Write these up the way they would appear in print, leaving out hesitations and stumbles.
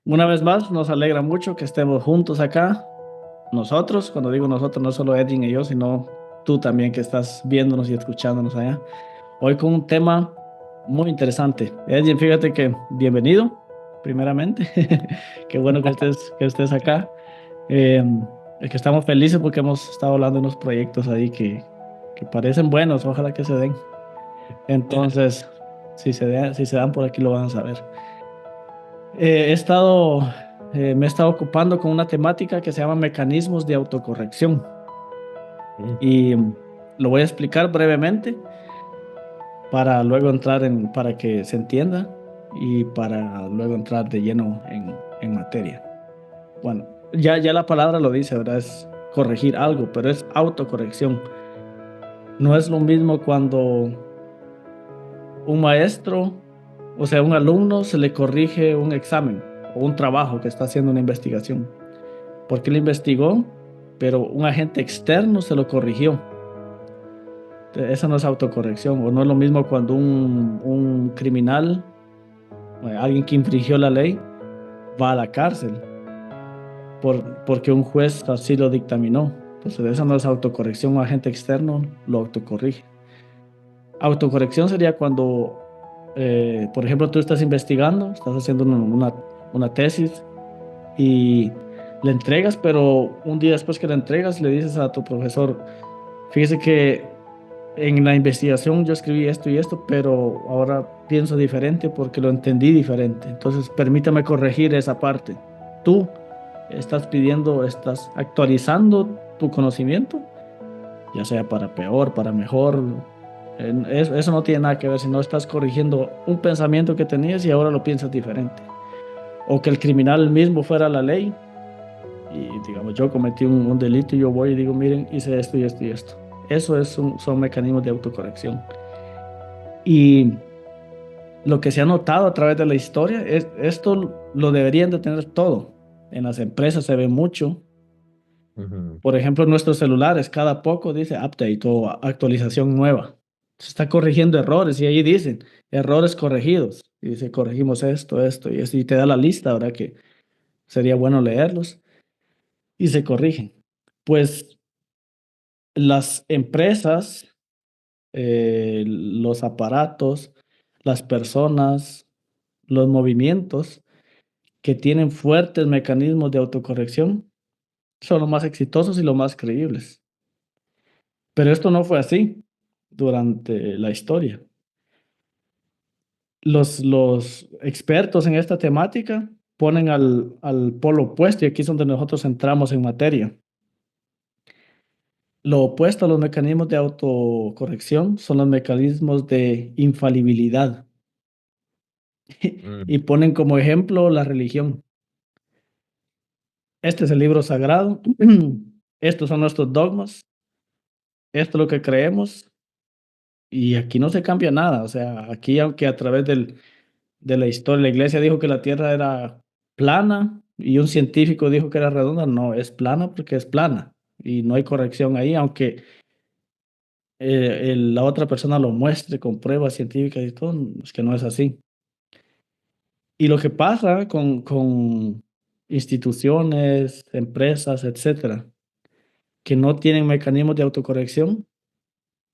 Una vez más, nos alegra mucho que estemos juntos acá. Nosotros, cuando digo nosotros, no solo Edwin y yo, sino tú también que estás viéndonos y escuchándonos allá. Hoy con un tema muy interesante. Edwin, fíjate que bienvenido, primeramente. Qué bueno que estés acá. Eh, es que estamos felices porque hemos estado hablando de unos proyectos ahí que parecen buenos, ojalá que se den. Entonces, si se dan por aquí lo van a saber. He estado, me he estado ocupando con una temática que se llama mecanismos de autocorrección Mm. y lo voy a explicar brevemente para luego para que se entienda y para luego entrar de lleno en materia. Bueno, ya la palabra lo dice, ¿verdad? Es corregir algo, pero es autocorrección. No es lo mismo cuando un maestro, o sea, un alumno se le corrige un examen o un trabajo que está haciendo una investigación. Porque él investigó, pero un agente externo se lo corrigió. Esa no es autocorrección, o no es lo mismo cuando un criminal, alguien que infringió la ley, va a la cárcel porque un juez así lo dictaminó. Entonces, esa no es autocorrección, un agente externo lo autocorrige. Autocorrección sería cuando, por ejemplo, tú estás investigando, estás haciendo una tesis y le entregas, pero un día después que la entregas le dices a tu profesor: fíjese que en la investigación yo escribí esto y esto, pero ahora pienso diferente porque lo entendí diferente. Entonces, permítame corregir esa parte. Tú estás actualizando tu conocimiento, ya sea para peor, para mejor. Eso no tiene nada que ver si no estás corrigiendo un pensamiento que tenías y ahora lo piensas diferente. O que el criminal mismo fuera la ley y digamos, yo cometí un delito y yo voy y digo: miren, hice esto y esto y esto. Son mecanismos de autocorrección. Y lo que se ha notado a través de la historia es esto lo deberían de tener todo. En las empresas se ve mucho. Ujú. Por ejemplo, en nuestros celulares, cada poco dice update o actualización nueva. Se está corrigiendo errores y ahí dicen errores corregidos. Y dice: corregimos esto y esto. Y te da la lista, ¿verdad? Que sería bueno leerlos y se corrigen. Pues las empresas, los aparatos, las personas, los movimientos que tienen fuertes mecanismos de autocorrección son los más exitosos y los más creíbles. Pero esto no fue así durante la historia. Los expertos en esta temática ponen al polo opuesto, y aquí es donde nosotros entramos en materia. Lo opuesto a los mecanismos de autocorrección son los mecanismos de infalibilidad. Mm. Y ponen como ejemplo la religión. Este es el libro sagrado. Estos son nuestros dogmas. Esto es lo que creemos. Y aquí no se cambia nada. O sea, aquí, aunque a través de la historia la iglesia dijo que la tierra era plana y un científico dijo que era redonda, no, es plana porque es plana. Y no hay corrección ahí, aunque la otra persona lo muestre con pruebas científicas y todo, es que no es así. Y lo que pasa con instituciones, empresas, etcétera, que no tienen mecanismos de autocorrección,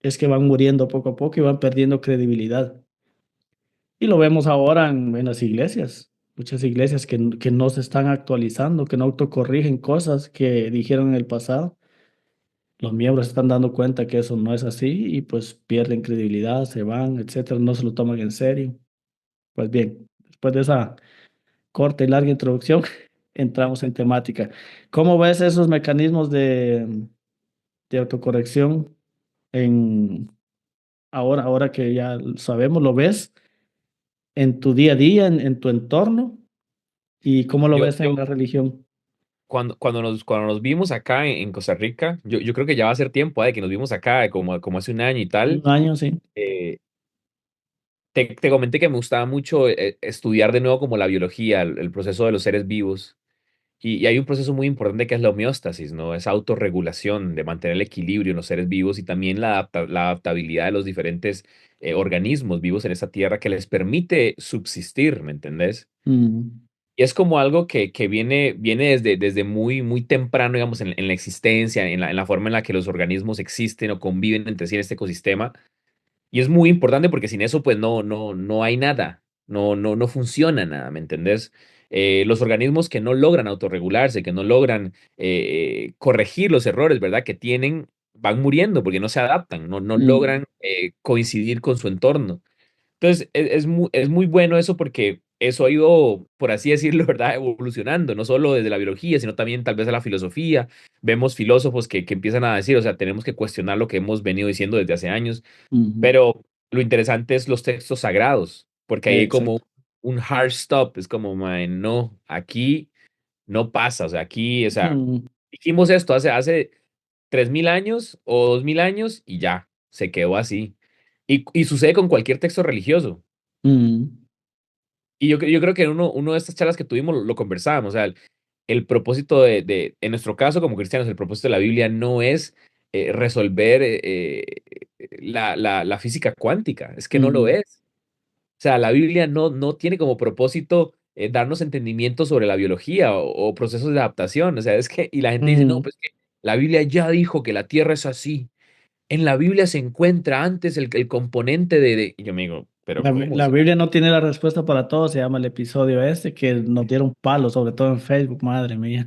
es que van muriendo poco a poco y van perdiendo credibilidad. Y lo vemos ahora en las iglesias. Muchas iglesias que no se están actualizando, que no autocorrigen cosas que dijeron en el pasado. Los miembros se están dando cuenta que eso no es así y pues pierden credibilidad, se van, etcétera, no se lo toman en serio. Pues bien, después de esa corta y larga introducción, entramos en temática. ¿Cómo ves esos mecanismos de autocorrección en ahora que ya sabemos, lo ves en tu día a día, en tu entorno? ¿Y cómo lo Yo, ves en yo la religión? cuando nos vimos acá en Costa Rica, yo creo que ya va a ser tiempo, que nos vimos acá como hace un año y Un tal. año, sí. eh, te comenté que me gustaba mucho estudiar de nuevo como la biología, el proceso de los seres vivos. Y hay un proceso muy importante que es la homeostasis, ¿no? Esa autorregulación de mantener el equilibrio en los seres vivos y también la adaptabilidad de los diferentes organismos vivos en esta tierra que les permite subsistir, ¿me entendés? Mm. Y es como algo que viene desde muy, muy temprano, digamos, en la existencia, en la forma en la que los organismos existen o conviven entre sí en este ecosistema. Y es muy importante porque sin eso, pues no hay nada, no funciona nada, ¿me entendés? Los organismos que no logran autorregularse, que no logran corregir los errores, ¿verdad? Que tienen, van muriendo porque no se adaptan, no Mm, logran coincidir con su entorno. Entonces, es muy bueno eso porque eso ha ido, por así decirlo, ¿verdad? Evolucionando, no solo desde la biología, sino también tal vez a la filosofía. Vemos filósofos que empiezan a decir, o sea, tenemos que cuestionar lo que hemos venido diciendo desde hace años, ujú. pero lo interesante es los textos sagrados, porque ahí hay como Exacto. un hard stop, es como, "Mae, no, aquí no pasa, o sea, aquí, o sea, Mm, dijimos esto hace 3000 años o 2000 años y ya, se quedó así. Y sucede con cualquier texto religioso. mm, Y yo creo que en uno de estas charlas que tuvimos lo conversábamos, o sea, el propósito en nuestro caso como cristianos, el propósito de la Biblia no es resolver la física cuántica, es que no lo ujú, es. O sea, la Biblia no tiene como propósito darnos entendimiento sobre la biología o procesos de adaptación, o sea, es que, y la gente dice, no, mm. pues que la Biblia ya dijo que la Tierra es así. En la Biblia se encuentra antes el componente y yo me digo, pero ¿cómo? O La sea, Biblia no tiene la respuesta para todo, se llama el episodio este, que nos dieron palo, sobre todo en Facebook, madre mía.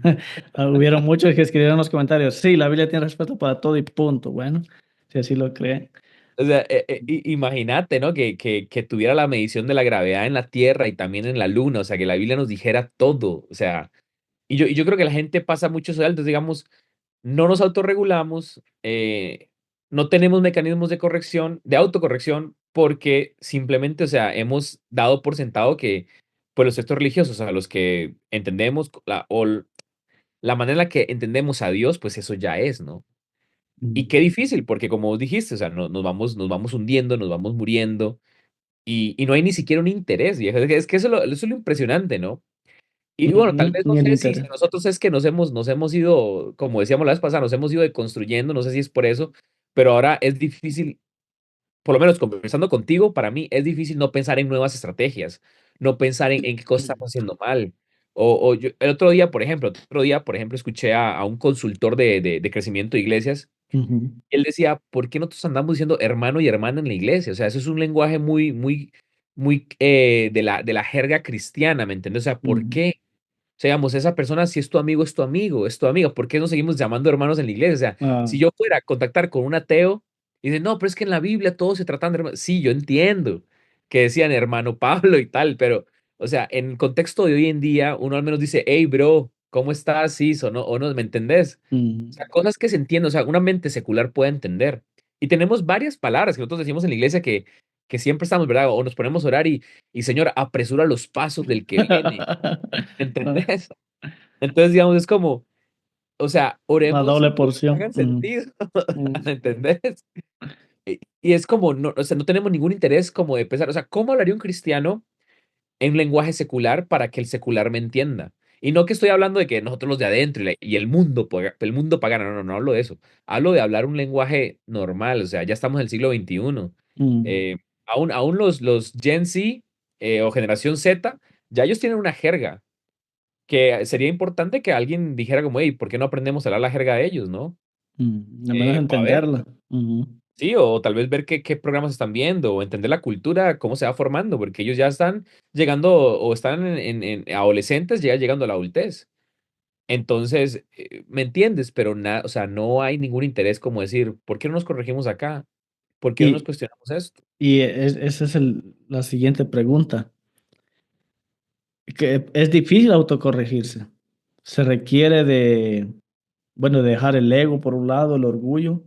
Hubieron muchos que escribieron en los comentarios, sí, la Biblia tiene respuesta para todo y punto. Bueno, si así lo creen. O sea, imagínate, ¿no? Que tuviera la medición de la gravedad en la Tierra y también en la Luna, o sea, que la Biblia nos dijera todo, o sea, y yo creo que la gente pasa mucho eso de alto, digamos, no nos autorregulamos, no tenemos mecanismos de corrección, de autocorrección, porque simplemente, o sea, hemos dado por sentado que, pues los textos religiosos, o sea, los que entendemos, la manera en la que entendemos a Dios, pues eso ya es, ¿no? Y Mm, qué difícil, porque como vos dijiste, o sea, nos vamos hundiendo, nos vamos muriendo, y no hay ni siquiera un interés, viejo. Es que eso es lo impresionante, ¿no? Y bueno, tal ujú, vez no ni el sé si interés. nosotros es que nos hemos ido, como decíamos la vez pasada, nos hemos ido deconstruyendo, no sé si es por eso, pero ahora es difícil, por lo menos conversando contigo, para mí es difícil no pensar en nuevas estrategias, no pensar en qué cosas estamos haciendo mal. El otro día, por ejemplo, escuché a un consultor de crecimiento de iglesias. Ujú, Él decía, ¿por qué nosotros andamos diciendo hermano y hermana en la iglesia? O sea, eso es un lenguaje muy, muy, muy de la jerga cristiana, ¿me entiendes? O sea, ¿por ujú. qué? O sea, digamos, esa persona, si es tu amigo, es tu amigo, es tu amiga. ¿Por qué nos seguimos llamando hermanos en la iglesia? O sea, Ah, si yo fuera a contactar con un ateo y dice, no, pero es que en la Biblia todos se tratan de hermanos. Sí, yo entiendo que decían hermano Pablo y tal, pero, o sea, en el contexto de hoy en día, uno al menos dice, hey, bro, ¿cómo estás? Sí, o no, ¿me entendés? O mm. sea, cosas que se entienden, o sea, una mente secular puede entender. Y tenemos varias palabras que nosotros decimos en la iglesia que siempre estamos, ¿verdad? O nos ponemos a orar y Señor, apresura los pasos del que viene. Ah, ¿Entendés? Entonces, digamos, es como, o sea, una oremos doble cosas que porción. hagan Mm, sentido. mm, ¿Entendés? Y es como, no, o sea, no tenemos ningún interés como de pensar, o sea, ¿cómo hablaría un cristiano en un lenguaje secular para que el secular me entienda? Y no que estoy hablando de que nosotros los de adentro y el mundo pagano, no hablo de eso. Hablo de hablar un lenguaje normal, o sea, ya estamos en el siglo XXI. mm, Eh, aún los Gen Z o generación Z, ya ellos tienen una jerga que sería importante que alguien dijera como, hey, ¿por qué no aprendemos a hablar la jerga de ellos, no? al menos Para ver, entenderla. Ujú, sí, o tal vez ver qué programas están viendo, o entender la cultura, cómo se va formando, porque ellos ya están llegando, o están en adolescentes, ya llegando a la adultez. Entonces, ¿me entiendes? Pero nada, o sea, no hay ningún interés como decir, ¿por qué no nos corregimos acá? ¿Por qué no nos Y, cuestionamos esto? esa es la siguiente pregunta. Que es difícil autocorregirse. Se requiere de, bueno, dejar el ego por un lado, el orgullo,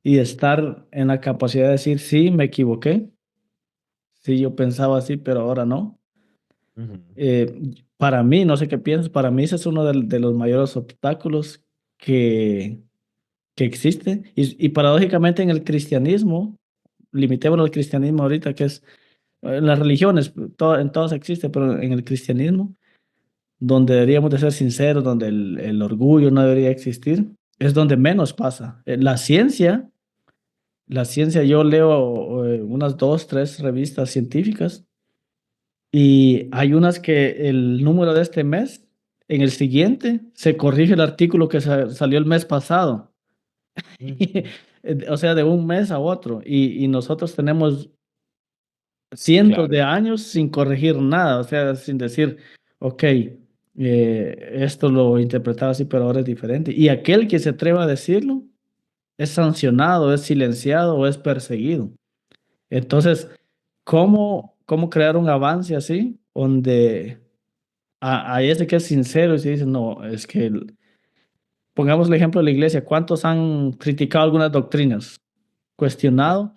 y estar en la capacidad de decir, sí, me equivoqué, sí, yo pensaba así, pero ahora no. Ujú, Eh, para mí, no sé qué piensas, para mí ese es uno de los mayores obstáculos que, que existe. Y paradójicamente en el cristianismo, limitémonos al cristianismo ahorita, que es, en las religiones, en todas existe, pero en el cristianismo, donde deberíamos de ser sinceros, donde el orgullo no debería existir, es donde menos pasa. La ciencia yo leo unas dos, tres revistas científicas Y hay unas que el número de este mes, en el siguiente, se corrige el artículo que salió el mes pasado. Ujú. O sea, de un mes a otro. Y nosotros tenemos cientos Claro. de años sin corregir nada, o sea, sin decir, ok, esto lo interpretaba así, pero ahora es diferente. Y aquel que se atreva a decirlo es sancionado, es silenciado o es perseguido. Entonces, ¿cómo crear un avance así? Donde a ese que es sincero y se dice, no, es que, pongamos el ejemplo de la iglesia, ¿cuántos han criticado algunas doctrinas? Cuestionado,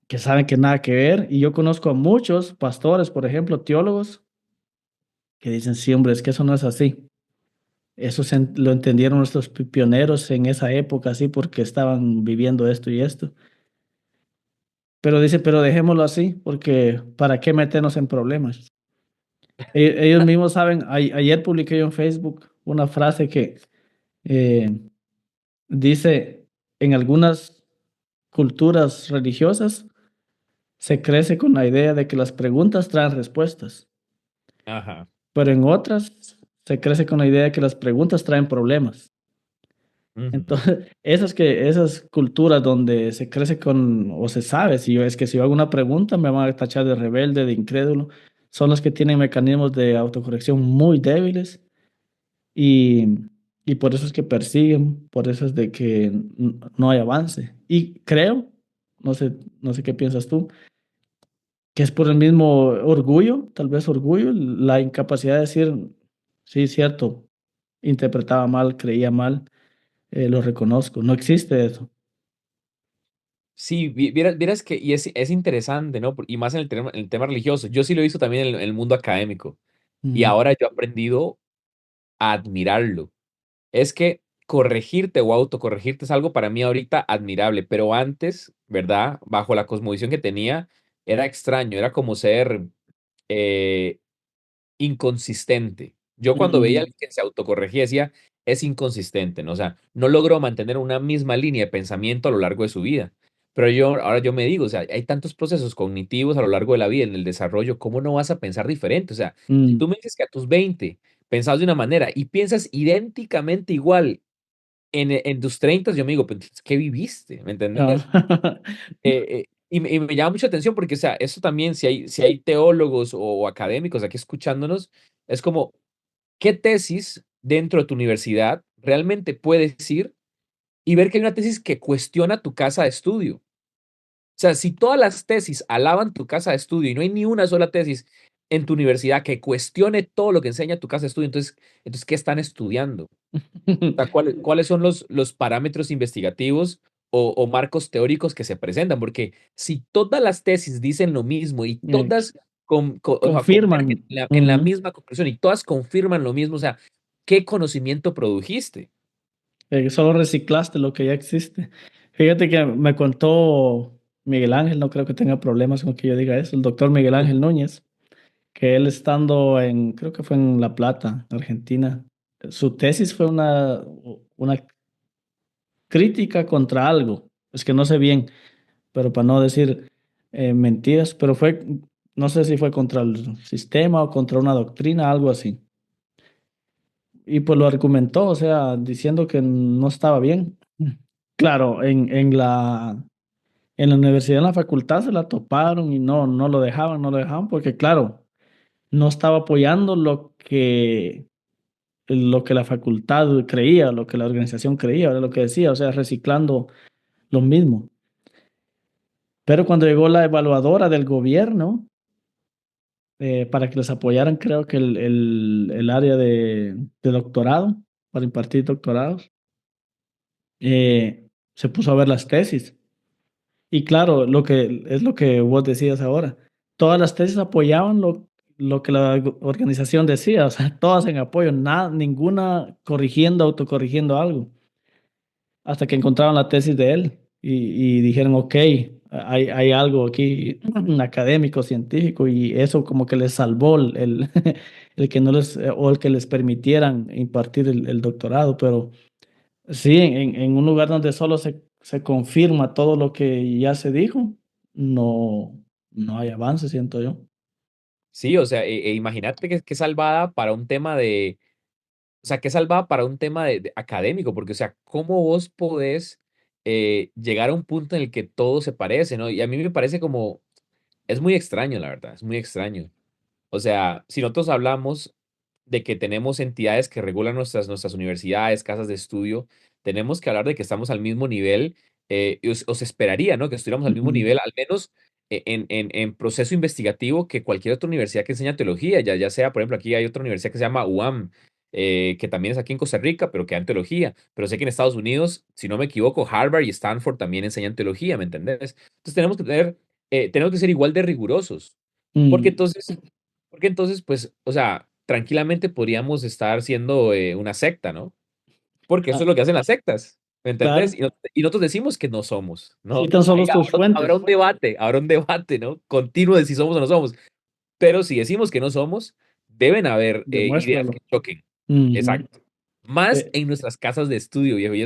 que saben que nada que ver. Y yo conozco a muchos pastores, por ejemplo, teólogos, que dicen, sí, hombre, es que eso no es así. Eso lo entendieron nuestros pioneros en esa época, así, porque estaban viviendo esto y esto. Pero dice, pero dejémoslo así, porque ¿para qué meternos en problemas? Ellos mismos saben, ayer publiqué yo en Facebook una frase que eh, dice, en algunas culturas religiosas se crece con la idea de que las preguntas traen respuestas, Ajá. pero en otras se crece con la idea de que las preguntas traen problemas. Ujú. Entonces, esas culturas donde se crece con, o se sabe, si yo hago una pregunta, me van a tachar de rebelde, de incrédulo, son las que tienen mecanismos de autocorrección muy débiles y, y por eso es que persiguen, por eso es de que no hay avance. Y creo, no sé qué piensas tú, que es por el mismo orgullo, tal vez orgullo, la incapacidad de decir, sí, cierto, interpretaba mal, creía mal, lo reconozco, no existe eso. Sí, vieras que, y es interesante, ¿no? Y más en el tema religioso. Yo sí lo he visto también en el mundo académico. Y Mm, ahora yo he aprendido a admirarlo. Es que corregirte o autocorregirte es algo para mí ahorita admirable, pero antes, ¿verdad? Bajo la cosmovisión que tenía, era extraño, era como ser eh, inconsistente. Yo cuando veía mm, al que se autocorregía decía, es inconsistente, ¿no? O sea, no logró mantener una misma línea de pensamiento a lo largo de su vida. Pero ahora yo me digo, o sea, hay tantos procesos cognitivos a lo largo de la vida, en el desarrollo, ¿cómo no vas a pensar diferente? O sea, si mm, tú me dices que a tus 20 pensabas de una manera y piensas idénticamente igual en tus 30, yo me digo, pues, ¿qué viviste? ¿Me entendés? ah, Y me llama mucha atención porque, o sea, eso también, si hay teólogos o académicos aquí escuchándonos, es como, ¿qué tesis dentro de tu universidad realmente puedes ir y ver que hay una tesis que cuestiona tu casa de estudio? O sea, si todas las tesis alaban tu casa de estudio y no hay ni una sola tesis en tu universidad que cuestione todo lo que enseña tu casa de estudio, entonces ¿qué están estudiando? Sea, ¿cuáles son los parámetros investigativos o marcos teóricos que se presentan? Porque si todas las tesis dicen lo mismo y ex- todas o sea, convergen confirman, en la ujú, misma conclusión y todas confirman lo mismo, o sea, ¿qué conocimiento produjiste? solo reciclaste lo que ya existe. Fíjate que me contó Miguel Ángel, no creo que tenga problemas con que yo diga eso, el doctor Miguel Ángel Núñez, que él estando creo que fue en La Plata, Argentina, su tesis fue una crítica contra algo, es que no sé bien, pero para no decir mentiras, pero no sé si fue contra el sistema o contra una doctrina, algo así. Y pues lo argumentó, o sea, diciendo que no estaba bien. Claro, en la universidad, en la facultad se la toparon y no lo dejaban, porque claro, no estaba apoyando lo que la facultad creía, lo que la organización creía, era lo que decía, o sea, reciclando lo mismo. Pero cuando llegó la evaluadora del gobierno, para que les apoyaran, creo que el área de doctorado, para impartir doctorados, se puso a ver las tesis. Y claro, lo que vos decías ahora, todas las tesis apoyaban lo que la organización decía, o sea, todas en apoyo, nada, ninguna corrigiendo, autocorrigiendo algo, hasta que encontraron la tesis de él y dijeron, ok, hay algo aquí académico, científico, y eso como que les salvó el que no o el que les permitieran impartir el doctorado, pero sí, en un lugar donde solo se confirma todo lo que ya se dijo, no, no hay avance, siento yo. Sí, o sea, imagínate que salvada para un tema de, o sea, que salvada para un tema de académico, porque, o sea, ¿cómo vos podés llegar a un punto en el que todo se parece, ¿no? Y a mí me parece como, es muy extraño, la verdad, es muy extraño. O sea, si nosotros hablamos de que tenemos entidades que regulan nuestras universidades, casas de estudio, tenemos que hablar de que estamos al mismo nivel, y os esperaría, ¿no? Que estuviéramos al mismo Ujú. nivel, al menos en proceso investigativo que cualquier otra universidad que enseña teología, ya sea, por ejemplo, aquí hay otra universidad que se llama UAM, que también es aquí en Costa Rica, pero que da en teología. Pero sé que en Estados Unidos, si no me equivoco, Harvard y Stanford también enseñan teología, ¿me entendés? Entonces tenemos que ser igual de rigurosos. Porque Mm, entonces, porque entonces, pues, o sea, tranquilamente podríamos estar siendo una secta, ¿no? Porque eso ah, es lo que hacen las sectas, ¿me entendés? claro, Y nosotros decimos que no somos, ¿no? citan Ahí solo tus fuentes, habrá un debate, ¿no? Continuo de si somos o no somos. Pero si decimos que no somos, deben haber ideas que demuéstralo. choquen. Ujú. Exacto. Más Eh, en nuestras casas de estudio, viejo. Y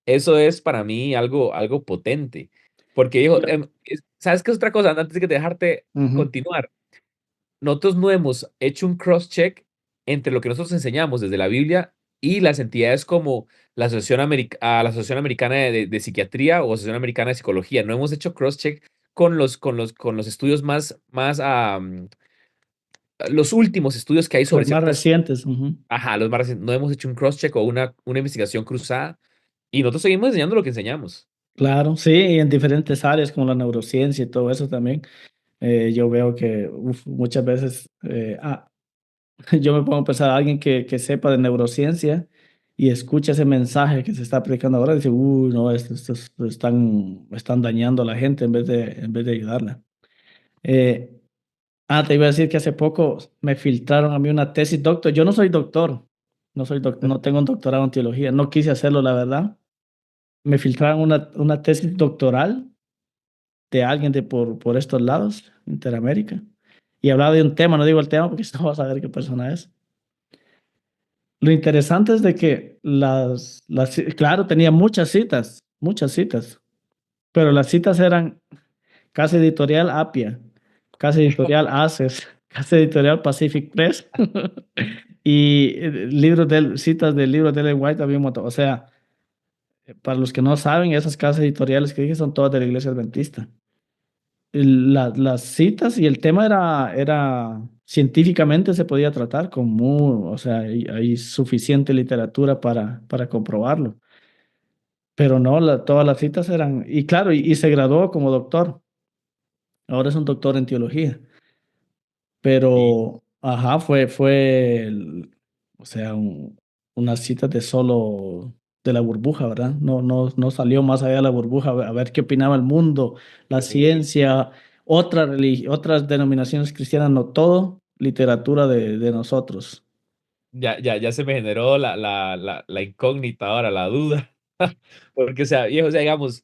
eso es para mí algo potente. Porque, viejo, cla- ¿sabes qué es otra cosa? Antes de que dejarte ujú. continuar, nosotros no hemos hecho un cross-check entre lo que nosotros enseñamos desde la Biblia y las entidades como la Asociación Americana de Psiquiatría o Asociación Americana de Psicología. No hemos hecho cross-check con los estudios los últimos estudios que hay sobre Los más ciertas, recientes. Ujú. ajá, los más recientes. No hemos hecho un cross-check o una investigación cruzada y nosotros seguimos enseñando lo que enseñamos. Claro, sí, y en diferentes áreas como la neurociencia y todo eso también. Yo veo que muchas veces yo me pongo a pensar a alguien que sepa de neurociencia y escucha ese mensaje que se está aplicando ahora y dice, uy, no, estos están dañando a la gente en vez de ayudarla. Eh, Te iba a decir que hace poco me filtraron a mí una tesis, doctor. Yo no soy doctor, no tengo un doctorado en teología, no quise hacerlo, la verdad. Me filtraron una tesis doctoral de alguien por estos lados, Interamérica, y hablaba de un tema, no digo el tema porque no vas a ver qué persona es. Lo interesante es de que claro, tenía muchas citas, pero las citas eran Casa Editorial Apia, Casa Editorial Aces, Casa Editorial Pacific Press y citas del libro de Ellen White había un montón. O sea, para los que no saben, esas casas editoriales que dije son todas de la Iglesia Adventista. Las citas y el tema era científicamente se podía tratar o sea, hay suficiente literatura para comprobarlo. Pero no, todas las citas eran, y claro, y se graduó como doctor. Ahora es un doctor en teología. Y Pero, ajá, o sea, unas citas de solo de la burbuja, ¿verdad? No salió más allá de la burbuja a ver qué opinaba el mundo, la ciencia, otras denominaciones cristianas, no todo, literatura de nosotros. ya se me generó la incógnita ahora, la duda. Porque, o sea, viejo, o sea, digamos,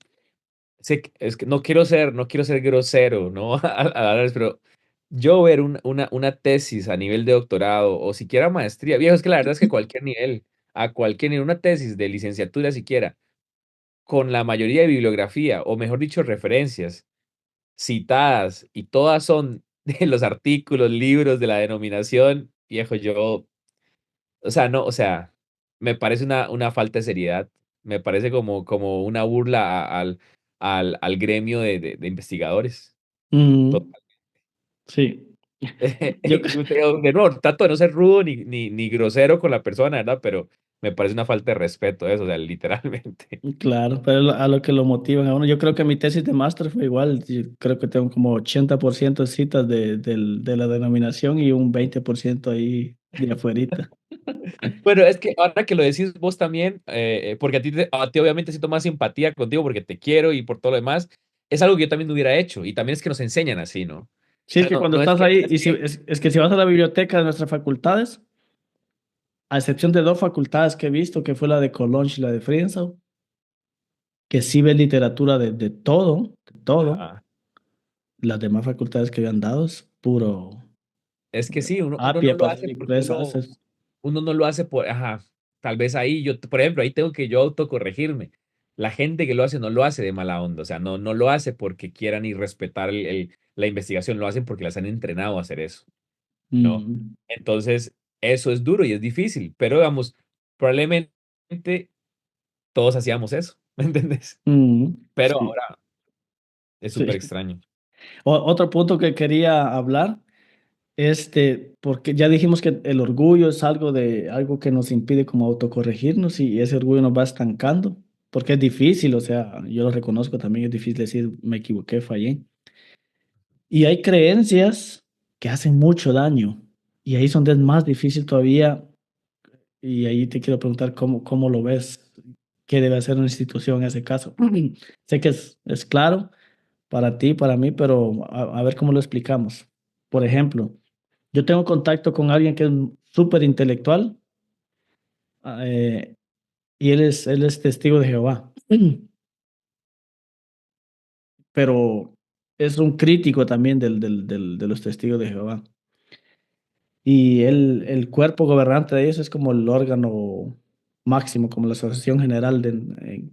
es que no quiero ser grosero, ¿no? Al hablar, pero yo ver una tesis a nivel de doctorado o siquiera maestría, viejo, es que la verdad es que a cualquier nivel, una tesis de licenciatura siquiera, con la mayoría de bibliografía, o mejor dicho, referencias citadas, y todas son de los artículos, libros de la denominación, viejo, o sea, no, o sea, me parece una falta de seriedad, me parece como una burla al gremio de investigadores. Mm, sí, yo, De nuevo, trato de no ser rudo ni grosero con la persona, ¿verdad? Pero me parece una falta de respeto eso, o sea, literalmente. claro, pero a lo que lo motivan a uno. Yo creo que mi tesis de máster fue igual. Yo creo que tengo como 80% de citas de la denominación y un 20% ahí de afuerita. Bueno, es que ahora que lo decís vos también, porque a ti obviamente siento más simpatía contigo porque te quiero y por todo lo demás, es algo que yo también hubiera hecho y también es que nos enseñan así, ¿no? O Sí, es sea, que no, cuando no es estás que, no ahí, es que, es que si vas a la biblioteca de nuestras facultades, a excepción de dos facultades que he visto, que fue la de Cologne y la de Friendsau, que sí ves literatura de todo, ajá. las demás facultades que habían dado es puro Es que sí, uno no Apia, lo hace Pacific porque Press, uno, Access. uno no lo hace ajá, tal vez ahí por ejemplo, ahí tengo que yo autocorregirme. La gente que lo hace no lo hace de mala onda, o sea, no lo hace porque quieran ir respetar la investigación, lo hacen porque las han entrenado a hacer eso. ¿no? Mm, Entonces, eso es duro y es difícil, pero digamos, probablemente todos hacíamos eso, ¿me entiendes? Pero sí, ahora es súper sí. extraño. Otro punto que quería hablar, porque ya dijimos que el orgullo es algo que nos impide como autocorregirnos y ese orgullo nos va estancando, porque es difícil, o sea, yo lo reconozco también, es difícil decir me equivoqué, fallé. Y hay creencias que hacen mucho daño y ahí es donde es más difícil todavía y ahí te quiero preguntar cómo lo ves, qué debe hacer una institución en ese caso. Sé que es claro para ti, para mí, pero a ver cómo lo explicamos. Por ejemplo, yo tengo contacto con alguien que es súper intelectual eh, y él es testigo de Jehová, pero es un crítico también de los testigos de Jehová. Y el cuerpo gobernante de ellos es como el órgano máximo, como la Asociación General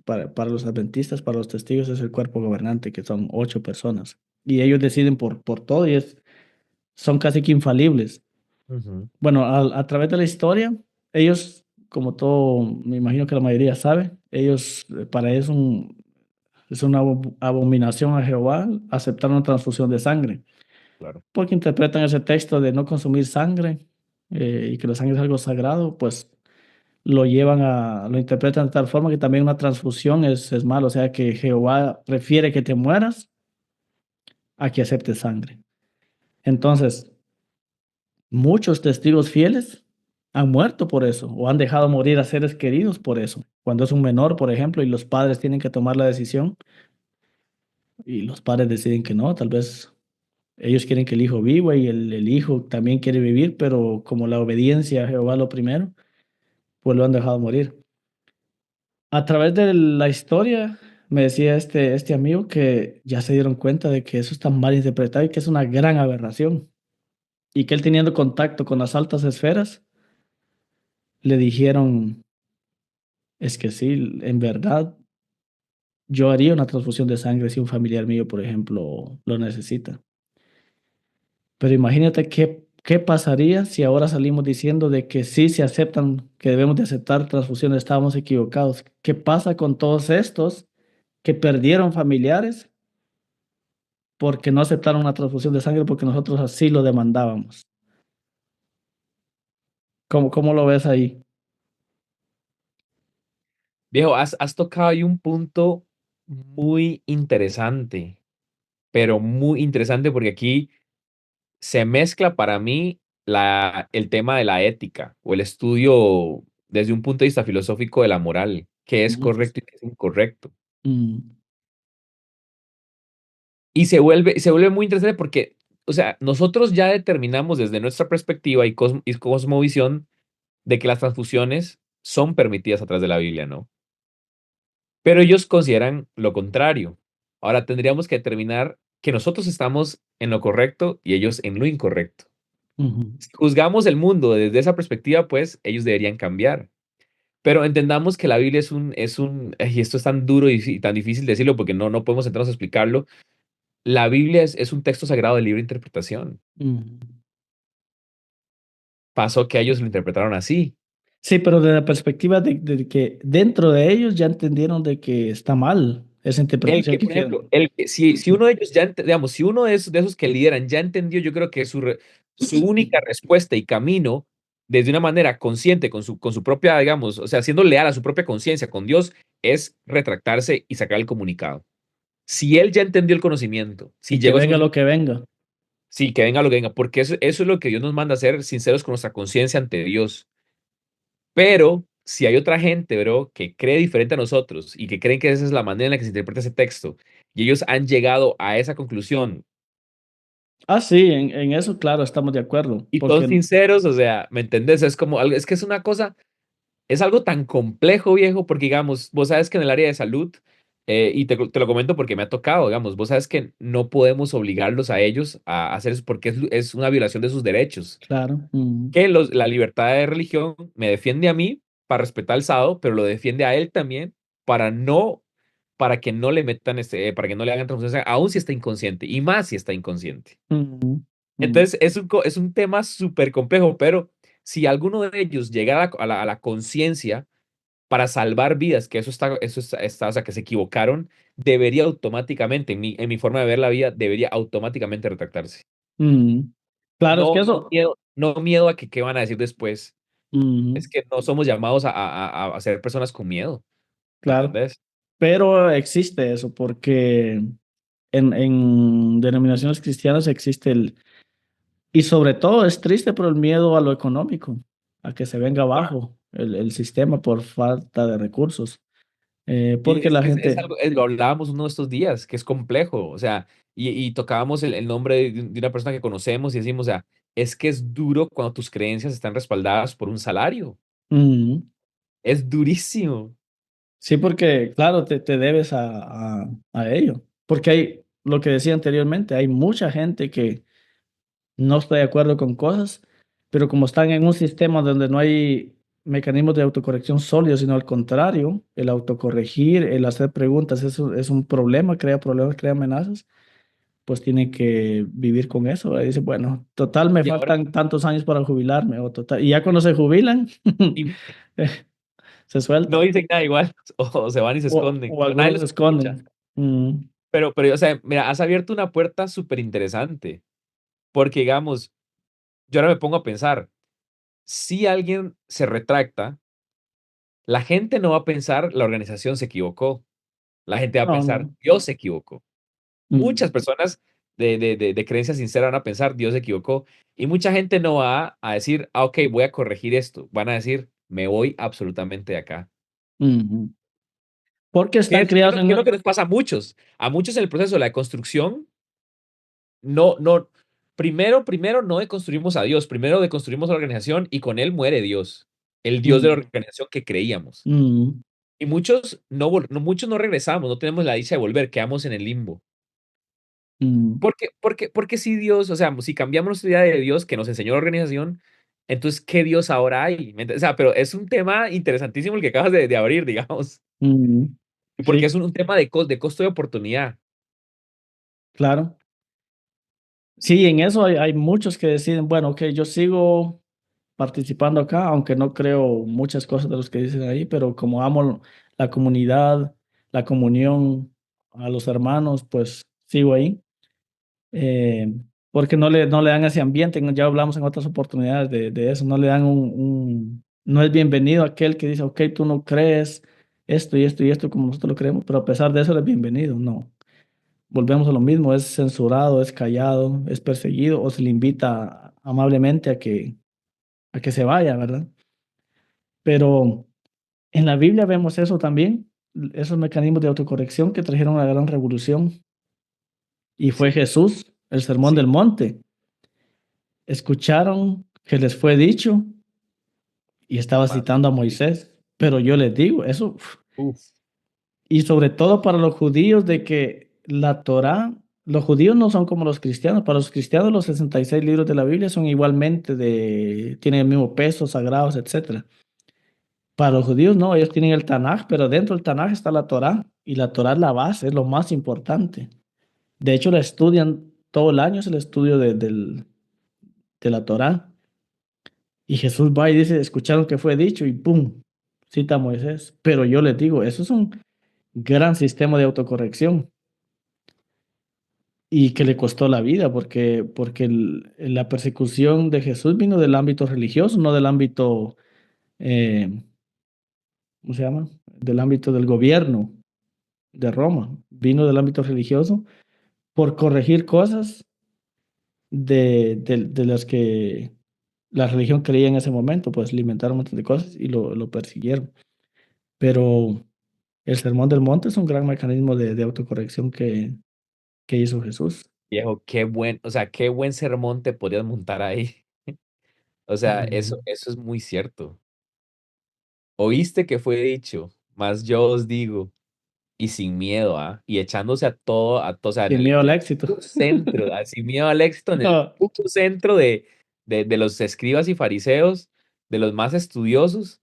para los adventistas, para los testigos es el cuerpo gobernante, que son 8 personas. Y ellos deciden por todo y son casi que infalibles. Ujú, Bueno, a través de la historia, ellos, como todo, me imagino que la mayoría sabe, ellos, para eso es una abominación a Jehová aceptar una transfusión de sangre, claro. porque interpretan ese texto de no consumir sangre y que la sangre es algo sagrado, pues lo interpretan de tal forma que también una transfusión es malo, o sea que Jehová prefiere que te mueras a que aceptes sangre. Entonces, muchos testigos fieles han muerto por eso o han dejado morir a seres queridos por eso. Cuando es un menor, por ejemplo, y los padres tienen que tomar la decisión y los padres deciden que no, tal vez ellos quieren que el hijo viva y el hijo también quiere vivir, pero como la obediencia a Jehová lo primero, pues lo han dejado morir. A través de la historia, me decía este amigo que ya se dieron cuenta de que eso está mal interpretado y que es una gran aberración y que él teniendo contacto con las altas esferas, le dijeron, es que sí, en verdad, yo haría una transfusión de sangre si un familiar mío, por ejemplo, lo necesita. Pero imagínate qué pasaría si ahora salimos diciendo de que sí se aceptan, que debemos de aceptar transfusiones, estábamos equivocados. ¿Qué pasa con todos estos que perdieron familiares porque no aceptaron una transfusión de sangre porque nosotros así lo demandábamos? ¿Cómo lo ves ahí? Viejo, has tocado ahí un punto muy interesante, pero muy interesante porque aquí se mezcla para mí el tema de la ética o el estudio desde un punto de vista filosófico de la moral, qué es Ujú. correcto y qué es incorrecto. Mm, Y se vuelve muy interesante porque, o sea, nosotros ya determinamos desde nuestra perspectiva y cosmovisión de que las transfusiones son permitidas a través de la Biblia, ¿no? Pero ellos consideran lo contrario. Ahora tendríamos que determinar que nosotros estamos en lo correcto y ellos en lo incorrecto. ujú, Si juzgamos el mundo desde esa perspectiva, pues ellos deberían cambiar. Pero entendamos que la Biblia y esto es tan duro y tan difícil decirlo porque no podemos sentarnos a explicarlo. La Biblia es un texto sagrado de libre interpretación. ujú. Pasó que ellos lo interpretaron así. Sí, pero de la perspectiva de que dentro de ellos ya entendieron de que está mal esa El interpretación que, que por ejemplo, hicieron. si uno de ellos digamos, si uno de esos que lideran ya entendió, yo creo que su única respuesta y camino desde una manera consciente con su propia, digamos, o sea, siendo leal a su propia conciencia con Dios, es retractarse y sacar el comunicado. Si él ya entendió el conocimiento, si Y que llegó a ese venga lo conocimiento, que venga. sí, que venga lo que venga, porque eso es lo que Dios nos manda a ser sinceros con nuestra conciencia ante Dios. Pero si hay otra gente, bro, que cree diferente a nosotros y que creen que esa es la manera en la que se interpreta ese texto, y ellos han llegado a esa conclusión Ah, sí, en eso, claro, estamos de acuerdo. y son Porque, sinceros, o sea, ¿me entendés? Es como, es que es una cosa, es algo tan complejo, viejo, porque digamos, vos sabes que en el área de salud, y te lo comento porque me ha tocado, digamos, vos sabes que no podemos obligarlos a ellos a hacer eso porque es una violación de sus derechos. claro, Que la libertad de religión me defiende a mí para respetar al Estado, pero lo defiende a él también para que no le metan para que no le hagan transfusión, aún si está inconsciente, y más si está inconsciente. ujú, mm, Entonces, es un tema súper complejo, pero si alguno de ellos llegara a la conciencia para salvar vidas, que eso está, o sea, que se equivocaron, debería automáticamente, en mi forma de ver la vida, debería automáticamente retractarse. mm. Claro, es que No eso, miedo, no miedo a que qué van a decir después. mm, Es que no somos llamados a ser personas con miedo, ¿me claro, entendés? pero existe eso porque en denominaciones cristianas existe y sobre todo es triste por el miedo a lo económico, a que se venga Claro. abajo el sistema por falta de recursos. Y Porque la es gente, algo, lo hablábamos uno de estos días, que es complejo, o sea, y tocábamos el nombre de una persona que conocemos y decimos, o sea, es que es duro cuando tus creencias están respaldadas por un salario, mm, es durísimo. sí, porque claro, te debes a ello. Porque hay, lo que decía anteriormente, hay mucha gente que no está de acuerdo con cosas, pero como están en un sistema donde no hay mecanismos de autocorrección sólidos, sino al contrario, el autocorregir, el hacer preguntas, eso es un problema, crea problemas, crea amenazas, pues tiene que vivir con eso. Y dice, bueno, total, me Y ahora, faltan tantos años para jubilarme, o total, y ya cuando se jubilan, y se no sueltan, dicen nada igual, o se van y se esconden, o o nadie algunos se los escucha. esconden. Mm, Pero, o sea, mira, has abierto una puerta súper interesante, porque digamos, yo ahora me pongo a pensar, si alguien se retracta, la gente no va a pensar la organización se equivocó, la gente va a no, pensar no. Dios se equivocó. Mm, Muchas personas de creencia sincera van a pensar Dios se equivocó y mucha gente no va a decir, ah, ok, voy a corregir esto, van a decir, me voy absolutamente de acá. mm. Porque están ¿Qué es criados lo, en... qué es lo que nos pasa a muchos? A muchos en el proceso de la construcción, no, no, primero no deconstruimos a Dios, primero deconstruimos a la organización y con él muere Dios, el Dios de la Mm, organización que creíamos. mm, Y muchos no regresamos, no tenemos la dicha de volver, quedamos en el limbo. mm, Porque si Dios, o sea, si cambiamos nuestra idea de Dios que nos enseñó la organización, entonces, ¿qué Dios ahora hay? ¿Me entiendes? O sea, pero es un tema interesantísimo el que acabas de abrir, digamos, mm. porque Sí, es un tema de costo de oportunidad. claro. Sí, en eso hay muchos que deciden, bueno, ok, yo sigo participando acá, aunque no creo muchas cosas de los que dicen ahí, pero como amo la comunidad, la comunión, a los hermanos, pues sigo ahí. Eh, Porque no le dan ese ambiente, ya hablamos en otras oportunidades de eso, no le dan no es bienvenido aquel que dice, ok, tú no crees esto y esto y esto como nosotros lo creemos, pero a pesar de eso es bienvenido, no. Volvemos a lo mismo, es censurado, es callado, es perseguido o se le invita amablemente a que se vaya, ¿verdad? Pero en la Biblia vemos eso también, esos mecanismos de autocorrección que trajeron la gran revolución y fue Sí, Jesús, el sermón del sí, monte. Escucharon que les fue dicho y estaba más citando a Moisés, pero yo les digo, eso, uf, y sobre todo para los judíos de que la Torá, los judíos no son como los cristianos, para los cristianos los 66 libros de la Biblia son igualmente tienen el mismo peso, sagrados, etcétera. Para los judíos no, ellos tienen el Tanaj, pero dentro del Tanaj está la Torá y la Torá es la base, es lo más importante. De hecho, la estudian todo el año, es el estudio de la Torá. Y Jesús va y dice, escucharon que fue dicho y ¡pum! Cita a Moisés. Pero yo les digo, eso es un gran sistema de autocorrección y que le costó la vida porque la persecución de Jesús vino del ámbito religioso, no del ámbito, eh, ¿cómo se llama? Del ámbito del gobierno de Roma. Vino del ámbito religioso por corregir cosas de las que la religión creía en ese momento, pues le inventaron un montón de cosas y lo persiguieron. Pero el Sermón del Monte es un gran mecanismo de autocorrección que hizo Jesús. viejo, o sea, qué buen sermón te podrías montar ahí. O sea, Mm, eso es muy cierto. Oíste que fue dicho, mas yo os digo, y sin miedo, ¿ah? Y echándose o sea, Sin miedo al en el éxito. puro centro, sin miedo al éxito, en el puro centro de los escribas y fariseos, de los más estudiosos,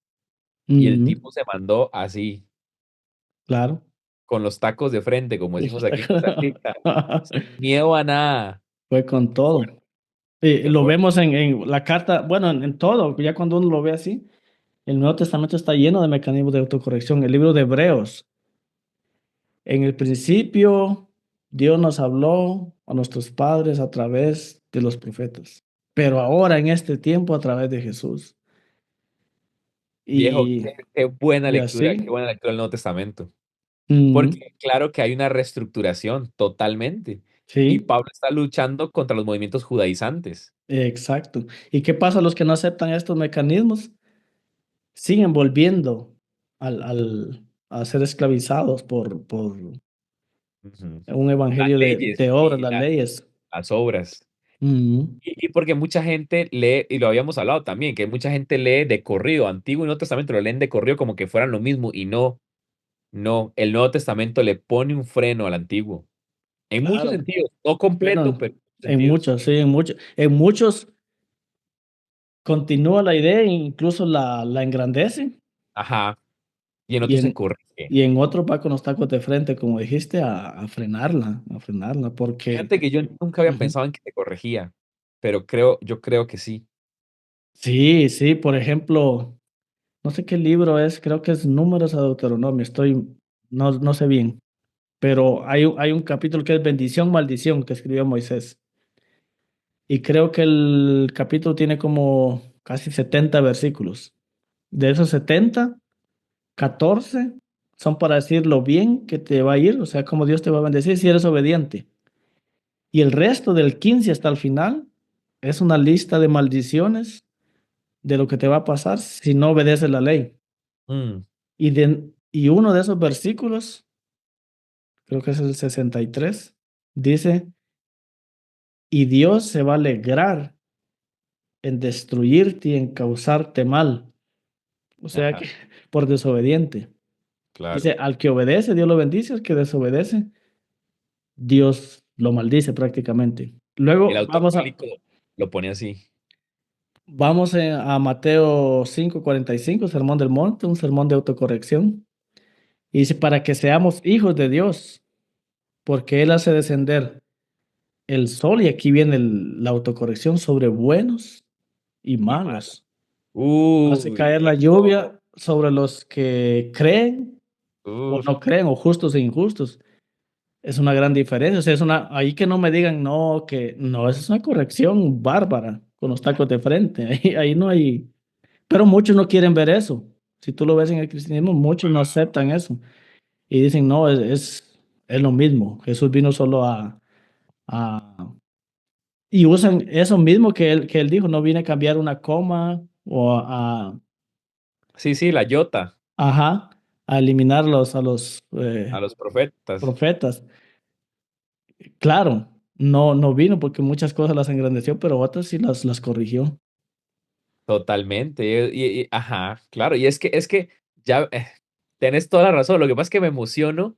y el Mm, tipo se mandó así, claro. con los tacos de frente, como Y decimos los aquí en Costa Rica, sin miedo a nada. fue con todo. Qué Lo fuerte. vemos en la carta, bueno, en todo, ya cuando uno lo ve así, el Nuevo Testamento está lleno de mecanismos de autocorrección. El libro de Hebreos, en el principio, Dios nos habló a nuestros padres a través de los profetas, pero ahora en este tiempo a través de Jesús. Viejo, Y, qué y así, buena lectura del Nuevo Testamento. mm, Porque claro que hay una reestructuración totalmente. Y sí, Pablo está luchando contra los movimientos judaizantes. exacto. ¿Y qué pasa a los que no aceptan estos mecanismos? Siguen volviendo a ser esclavizados por Ujú. un Las evangelio leyes de obras, y las leyes. las obras. Mm, Y porque mucha gente lee, y lo habíamos hablado también, que mucha gente lee de corrido, Antiguo y Nuevo Testamento lo leen de corrido como que fueran lo mismo, y no, no, el Nuevo Testamento le pone un freno al Antiguo, en muchos claro. sentidos, no completo, Bueno, pero en muchos en sentidos. muchos, sí, en muchos continúa la idea e incluso la engrandece Ajá, y en y otros se en, corrige. y en otros va con los tacos de frente, como dijiste, a frenarla, porque Fíjate que yo nunca había ujú. pensado en que se corregía, pero yo creo que sí. Sí, sí, por ejemplo, no sé qué libro es, creo que es Números a Deuteronomio, no sé bien, pero hay un capítulo que es Bendición, Maldición, que escribió Moisés. Y creo que el capítulo tiene como casi 70 versículos. De esos 70, 14 son para decir lo bien que te va a ir, o sea, cómo Dios te va a bendecir si eres obediente. Y el resto del 15 hasta el final es una lista de maldiciones de lo que te va a pasar si no obedeces la ley. Mm, Y uno de esos versículos, creo que es el 63, dice, y Dios se va a alegrar en destruirte y en causarte mal. O sea ajá, que por desobediente. claro. Dice, al que obedece, Dios lo bendice, al que desobedece, Dios lo maldice prácticamente. El Luego autor bíblico lo pone así. a Mateo 5:45, Sermón del Monte, un sermón de autocorrección. Y dice, para que seamos hijos de Dios, porque Él hace descender el sol, y aquí viene la autocorrección sobre buenos y Y malo. malos. Hace Uy, caer la viejo. lluvia sobre los que creen o Uf, no creen, o justos e injustos. Es una gran diferencia. O sea, ahí que no me digan, no, que no, esa es una corrección bárbara con los tacos de frente. Ahí no hay. Pero muchos no quieren ver eso. Si tú lo ves en el cristianismo, muchos no aceptan eso. Y dicen, no, es lo mismo. Jesús vino solo a. Y usan eso mismo que él dijo, no vine a cambiar una coma o sí, sí, la yota ajá, a eliminar a los a los profetas. profetas. Claro, no vino porque muchas cosas las engrandeció, pero otras sí las corrigió. Totalmente. Ajá, claro. Y es que ya tenés toda la razón. Lo que pasa es que me emociono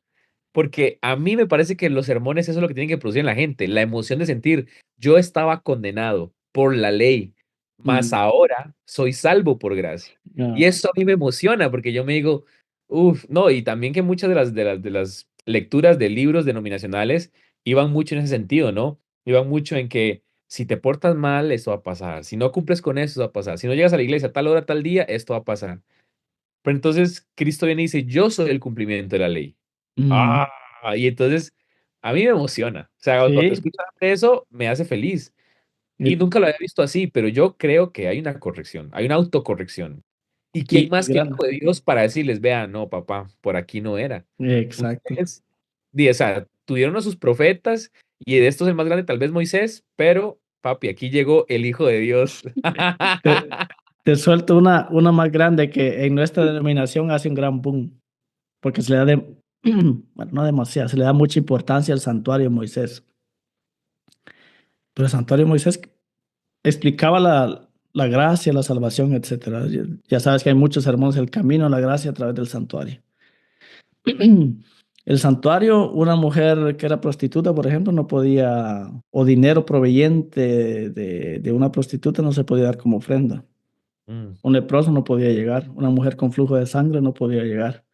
porque a mí me parece que los sermones eso es lo que tienen que producir en la gente, la emoción de sentir, yo estaba condenado por la ley, mas Mm, ahora soy salvo por gracia. Y ah, eso a mí me emociona porque yo me digo, uff, no, y también que muchas de las lecturas de libros denominacionales iban mucho en ese sentido, ¿no? Iban mucho en que si te portas mal, esto va a pasar. Si no cumples con eso, esto va a pasar. Si no llegas a la iglesia a tal hora, tal día, esto va a pasar. Pero entonces Cristo viene y dice, yo soy el cumplimiento de la ley. mm, Ah, y entonces a mí me emociona. O sea, cuando sí, escucho eso, me hace feliz. Y y, nunca lo había visto así, pero yo creo que hay una corrección, hay una autocorrección. ¿Y quién y más que el grande. Hijo de Dios para decirles, vean, no, papá, por aquí no era? Exacto. Ustedes, o sea, tuvieron a sus profetas y de estos el más grande tal vez Moisés, pero papi, aquí llegó el Hijo de Dios. Te, te suelto una más grande que en nuestra denominación hace un gran boom, porque se le da bueno, no demasiado, se le da mucha importancia al santuario de Moisés. Pero el santuario de Moisés explicaba la gracia, la salvación, etcétera. Ya sabes que hay muchos sermones, el camino a la gracia a través del santuario. El santuario, una mujer que era prostituta, por ejemplo, no podía, o dinero proveniente de una prostituta no se podía dar como ofrenda. Mm, Un leproso no podía llegar, una mujer con flujo de sangre no podía llegar.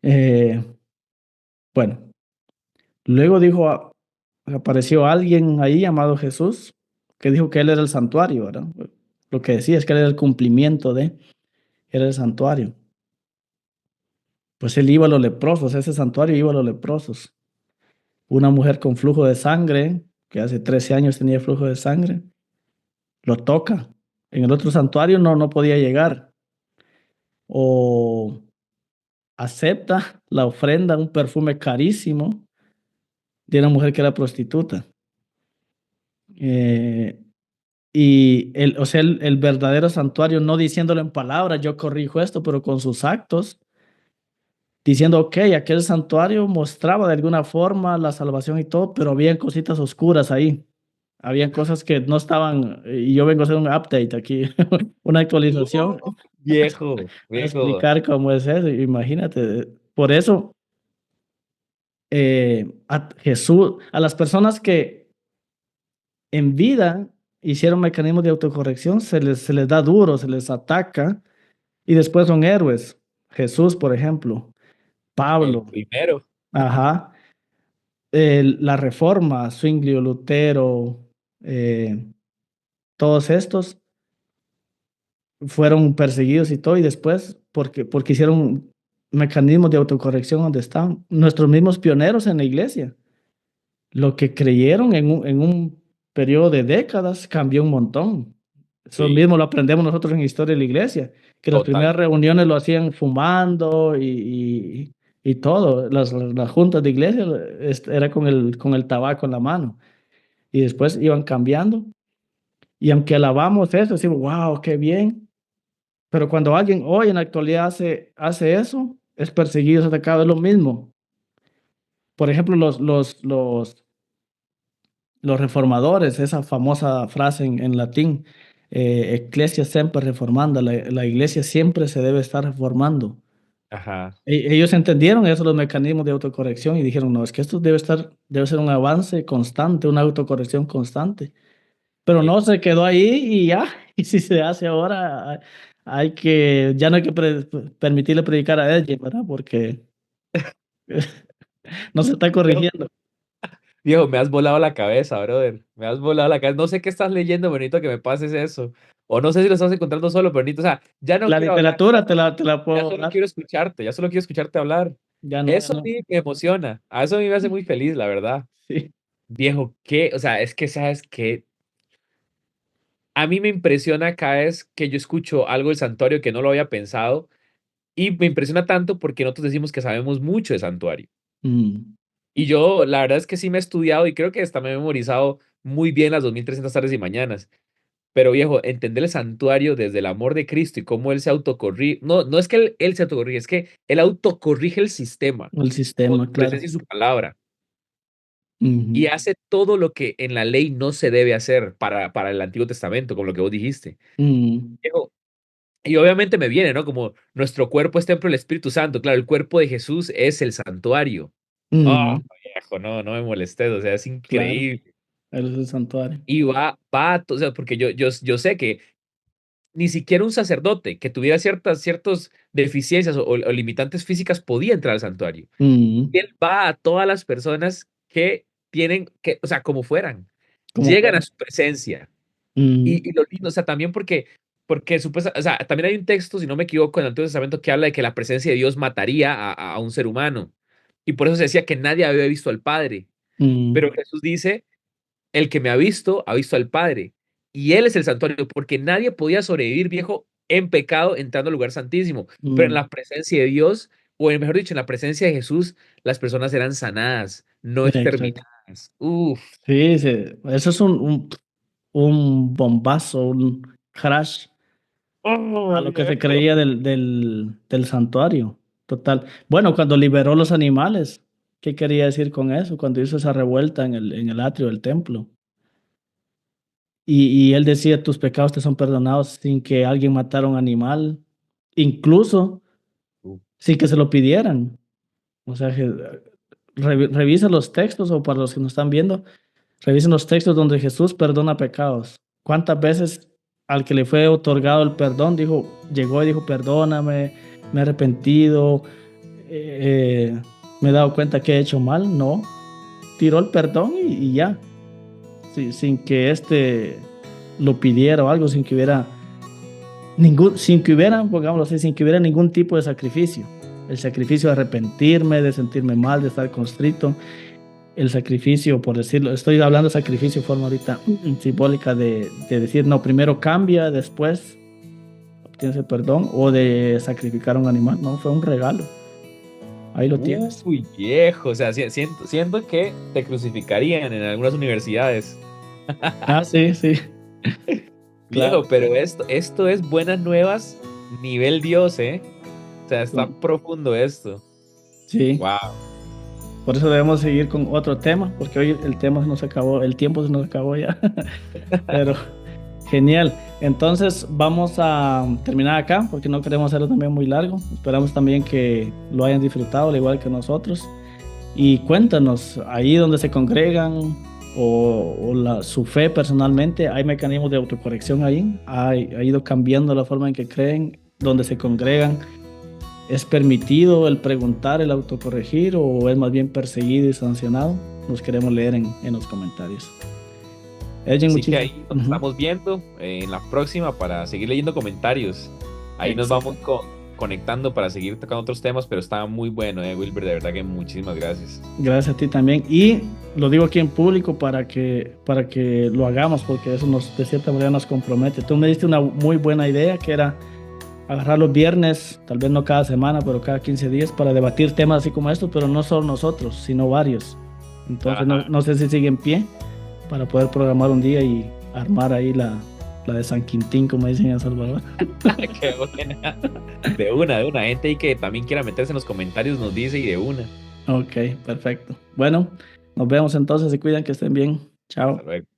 Eh, bueno, luego apareció alguien ahí llamado Jesús, que dijo que él era el santuario, ¿verdad? Lo que decía es que él era el cumplimiento era el santuario. Pues él iba a los leprosos, ese santuario iba a los leprosos. Una mujer con flujo de sangre, que hace 13 años tenía flujo de sangre, lo toca. En el otro santuario no podía llegar. O acepta la ofrenda, un perfume carísimo de una mujer que era prostituta. Eh, y o sea, el verdadero santuario, no diciéndolo en palabras, yo corrijo esto, pero con sus actos, diciendo, ok, aquel santuario mostraba de alguna forma la salvación y todo, pero había cositas oscuras ahí. Habían cosas que no estaban, y yo vengo a hacer un update aquí, una actualización, Viejo, a viejo. explicar cómo es eso. Imagínate, por eso a Jesús, a las personas que en vida hicieron mecanismos de autocorrección, se les da duro, se les ataca y después son héroes. Jesús, por ejemplo, El Pablo, primero. ajá, la Reforma, Zwinglio, Lutero, eh, todos estos fueron perseguidos y todo, y después, porque hicieron mecanismos de autocorrección donde están nuestros mismos pioneros en la iglesia. Lo que creyeron en un periodo de décadas cambió un montón. Eso Sí, mismo lo aprendemos nosotros en historia de la iglesia, que las total. primeras reuniones lo hacían fumando y todo. Las juntas de iglesia era con el tabaco en la mano. Y después iban cambiando. Y aunque alabamos eso, decimos, wow, qué bien. Pero cuando alguien hoy en la actualidad hace eso, es perseguido, es atacado, es lo mismo. Por ejemplo, los reformadores, esa famosa frase en latín, Ecclesia semper reformanda, la iglesia siempre se debe estar reformando. Ajá. Ellos entendieron eso, los mecanismos de autocorrección, y dijeron, no, es que esto debe ser un avance constante, una autocorrección constante. Pero Sí. no se quedó ahí y ya, y si se hace ahora, ya no hay que permitirle predicar a ella, ¿verdad? Porque no se está Viejo, corrigiendo. viejo, me has volado la cabeza, brother. Me has volado la cabeza. No sé qué estás leyendo, Benito, que me pases eso. O no sé si lo estás encontrando solo, Benito. O sea, ya no La quiero hablar, literatura te la ya puedo solo dar, quiero escucharte, ya solo quiero escucharte hablar. ya no, ya Eso a no. mí me emociona. A eso a mí me hace muy feliz, la verdad. Sí. Viejo, ¿qué? O sea, es que sabes que a mí me impresiona cada vez que yo escucho algo del santuario que no lo había pensado y me impresiona tanto porque nosotros decimos que sabemos mucho de santuario. Mm, Y yo, la verdad es que sí me he estudiado y creo que hasta me he memorizado muy bien las 2300 tardes y mañanas. Pero viejo, entender el santuario desde el amor de Cristo y cómo Él se autocorrige. No, no es que él se autocorrige, es que Él autocorrige el sistema el con sistema, su claro. presencia y su palabra. Y Ujú, hace todo lo que en la ley no se debe hacer para el Antiguo Testamento, como lo que vos dijiste. mm, Viejo, y obviamente me viene, ¿no? Como nuestro cuerpo es templo del Espíritu Santo. Claro, el cuerpo de Jesús es el santuario. Oh, mm, viejo, no, no me molestes, o sea, es claro, increíble. él es el santuario. Y o sea, porque yo sé que ni siquiera un sacerdote que tuviera ciertas deficiencias o limitantes físicas podía entrar al santuario. Mm, Él va a todas las personas que tienen, o sea, como fueran, como llegan a fuera. su presencia. Mm, Y lo lindo, o sea, también porque o sea, también hay un texto, si no me equivoco, en el Antiguo Testamento que habla de que la presencia de Dios mataría a un ser humano. Y por eso se decía que nadie había visto al Padre. Pero mm, Jesús dice, el que me ha visto al Padre. Y Él es el santuario, porque nadie podía sobrevivir, viejo, en pecado entrando al lugar santísimo. Pero en mm, la presencia de Dios, mejor dicho, en la presencia de Jesús, las personas eran sanadas, no exacto. exterminadas. Uf. Sí, sí, eso es un bombazo, un crash a Oh, lo que se viejo. creía del santuario. Total. Bueno, cuando liberó los animales, ¿qué quería decir con eso? Cuando hizo esa revuelta en el atrio del templo. Y él decía, tus pecados te son perdonados sin que alguien matara a un animal, incluso sin que se lo pidieran. O sea, revisa los textos, o para los que nos están viendo, revisen los textos donde Jesús perdona pecados. ¿Cuántas veces al que le fue otorgado el perdón llegó y dijo, perdóname, me he arrepentido, me he dado cuenta que he hecho mal? No, tiró el perdón y ya, sin que lo pidiera o algo pongámoslo así, sin que hubiera ningún tipo de sacrificio. El sacrificio de arrepentirme, de sentirme mal, de estar constrito. El sacrificio, por decirlo, estoy hablando de sacrificio de forma ahorita simbólica de decir, no, primero cambia, después obtienes el perdón, o de sacrificar a un animal. No, fue un regalo. Ahí lo tienes. Uy, viejo, o sea, siento que te crucificarían en algunas universidades. Ah, sí, sí. Viejo, Claro. pero esto es buenas nuevas, nivel Dios, ¿eh? O sea, está Sí. profundo esto. Sí. Wow. Por eso debemos seguir con otro tema, porque hoy el tema se nos acabó, el tiempo se nos acabó ya. Pero genial. Entonces vamos a terminar acá, porque no queremos hacerlo también muy largo. Esperamos también que lo hayan disfrutado, al igual que nosotros. Y cuéntanos, ahí donde se congregan su fe personalmente, ¿hay mecanismos de autocorrección ahí? ¿Ha ido cambiando la forma en que creen, donde se congregan? ¿Es permitido el preguntar, el autocorregir o es más bien perseguido y sancionado? Nos queremos leer en los comentarios. Edwin, Así que muchísimas. ahí nos estamos viendo en la próxima para seguir leyendo comentarios. Ahí nos vamos Excelente. conectando para seguir tocando otros temas, pero estaba muy bueno, Wilber, de verdad que muchísimas gracias. Gracias a ti también. Y lo digo aquí en público para que lo hagamos, porque eso de cierta manera nos compromete. Tú me diste una muy buena idea, que era agarrar los viernes, tal vez no cada semana, pero cada 15 días, para debatir temas así como estos, pero no solo nosotros, sino varios. Entonces, no, Ajá. no sé si sigue en pie para poder programar un día y armar ahí la de San Quintín, como dicen en El Salvador. Qué buena. De una. Gente ahí que también quiera meterse en los comentarios nos dice y de una. Ok, perfecto. Bueno, nos vemos entonces. Se cuidan, que estén bien. Hasta Chao. luego.